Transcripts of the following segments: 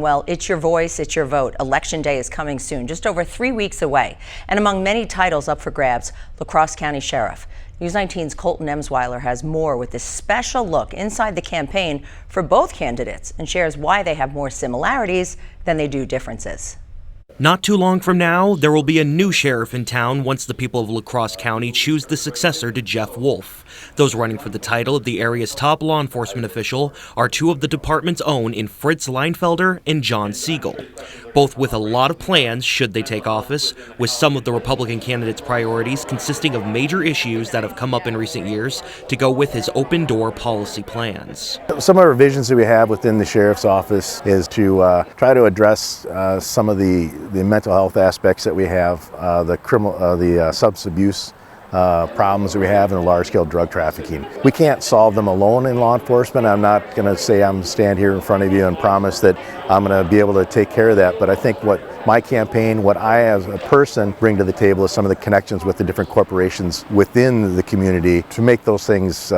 Well, it's your voice, it's your vote. Election Day is coming soon, just over 3 weeks away. And among many titles up for grabs, Crosse County Sheriff. News 19's Colton Emsweiler has more with this special look inside the campaign for both candidates and shares why they have more similarities than they do differences. Not too long from now, there will be a new sheriff in town once the people of La Crosse County choose the successor to Jeff Wolf. Those running for the title of the area's top law enforcement official are two of the department's own in Fritz Leinfelder and John Siegel, both with a lot of plans should they take office, with some of the Republican candidates' priorities consisting of major issues that have come up in recent years to go with his open-door policy plans. Some of our visions that we have within the sheriff's office is to try to address some of the mental health aspects that we have, the substance abuse problems that we have, and the large-scale drug trafficking. We can't solve them alone in law enforcement. I'm not going to say I'm stand here in front of you and promise that I'm going to be able to take care of that, but I think what my campaign, what I as a person bring to the table is some of the connections with the different corporations within the community to make those things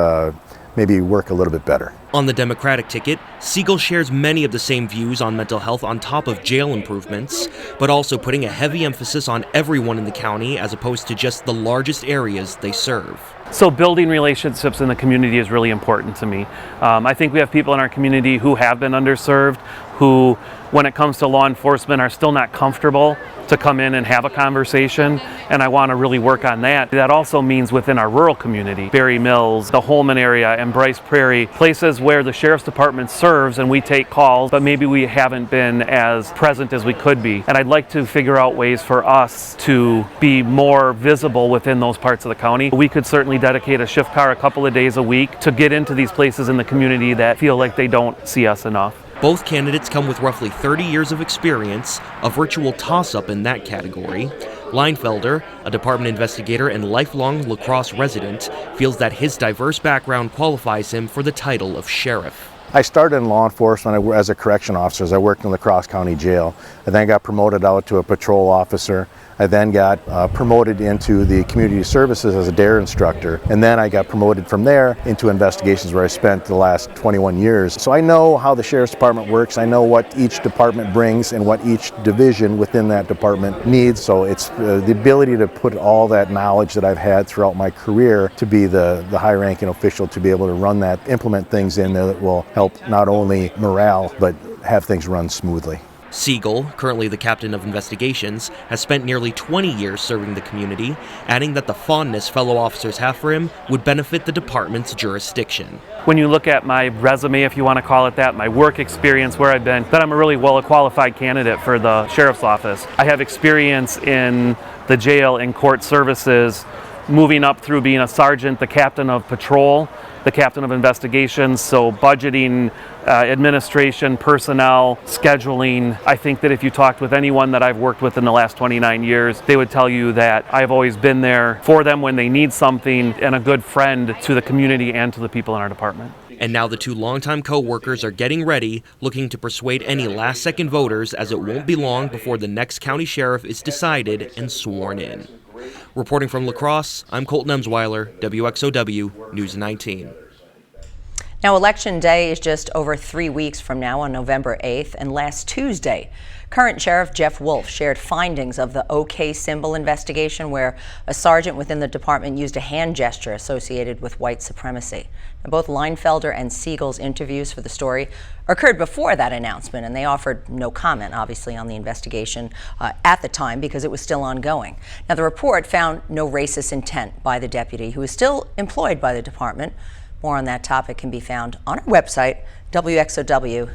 maybe work a little bit better. On the Democratic ticket, Siegel shares many of the same views on mental health on top of jail improvements, but also putting a heavy emphasis on everyone in the county as opposed to just the largest areas they serve. So building relationships in the community is really important to me. I think we have people in our community who have been underserved, who, when it comes to law enforcement, are still not comfortable to come in and have a conversation, and I want to really work on that. That also means within our rural community, Berry Mills, the Holman area, and Bryce Prairie, places where the Sheriff's Department serves and we take calls, but maybe we haven't been as present as we could be. And I'd like to figure out ways for us to be more visible within those parts of the county. We could certainly dedicate a shift car a couple of days a week to get into these places in the community that feel like they don't see us enough. Both candidates come with roughly 30 years of experience, a virtual toss-up in that category. Leinfelder, a department investigator and lifelong La Crosse resident, feels that his diverse background qualifies him for the title of sheriff. I started in law enforcement as a correction officer as I worked in La Crosse County Jail. I then got promoted out to a patrol officer. I then got promoted into the community services as a DARE instructor, and then I got promoted from there into investigations, where I spent the last 21 years. So I know how the Sheriff's Department works. I know what each department brings and what each division within that department needs. So it's the ability to put all that knowledge that I've had throughout my career to be the high-ranking official, to be able to run that, implement things in there that will help not only morale, but have things run smoothly. Siegel, currently the captain of investigations, has spent nearly 20 years serving the community, adding that the fondness fellow officers have for him would benefit the department's jurisdiction. When you look at my resume, if you want to call it that, my work experience, where I've been, then I'm a really well-qualified candidate for the sheriff's office. I have experience in the jail and court services, moving up through being a sergeant, the captain of patrol, the captain of investigations, so budgeting, administration, personnel, scheduling. I think that if you talked with anyone that I've worked with in the last 29 years, they would tell you that I've always been there for them when they need something, and a good friend to the community and to the people in our department. And now the two longtime co-workers are getting ready, looking to persuade any last-second voters, as it won't be long before the next county sheriff is decided and sworn in. Reporting from La Crosse, I'm Colton Emsweiler, WXOW News 19. Now, Election Day is just over 3 weeks from now on November 8th, and last Tuesday, current Sheriff Jeff Wolf shared findings of the OK symbol investigation, where a sergeant within the department used a hand gesture associated with white supremacy. Now, both Leinfelder and Siegel's interviews for the story occurred before that announcement, and they offered no comment, obviously, on the investigation at the time because it was still ongoing. Now, the report found no racist intent by the deputy, who is still employed by the department. More on that topic can be found on our website, WXOW.com.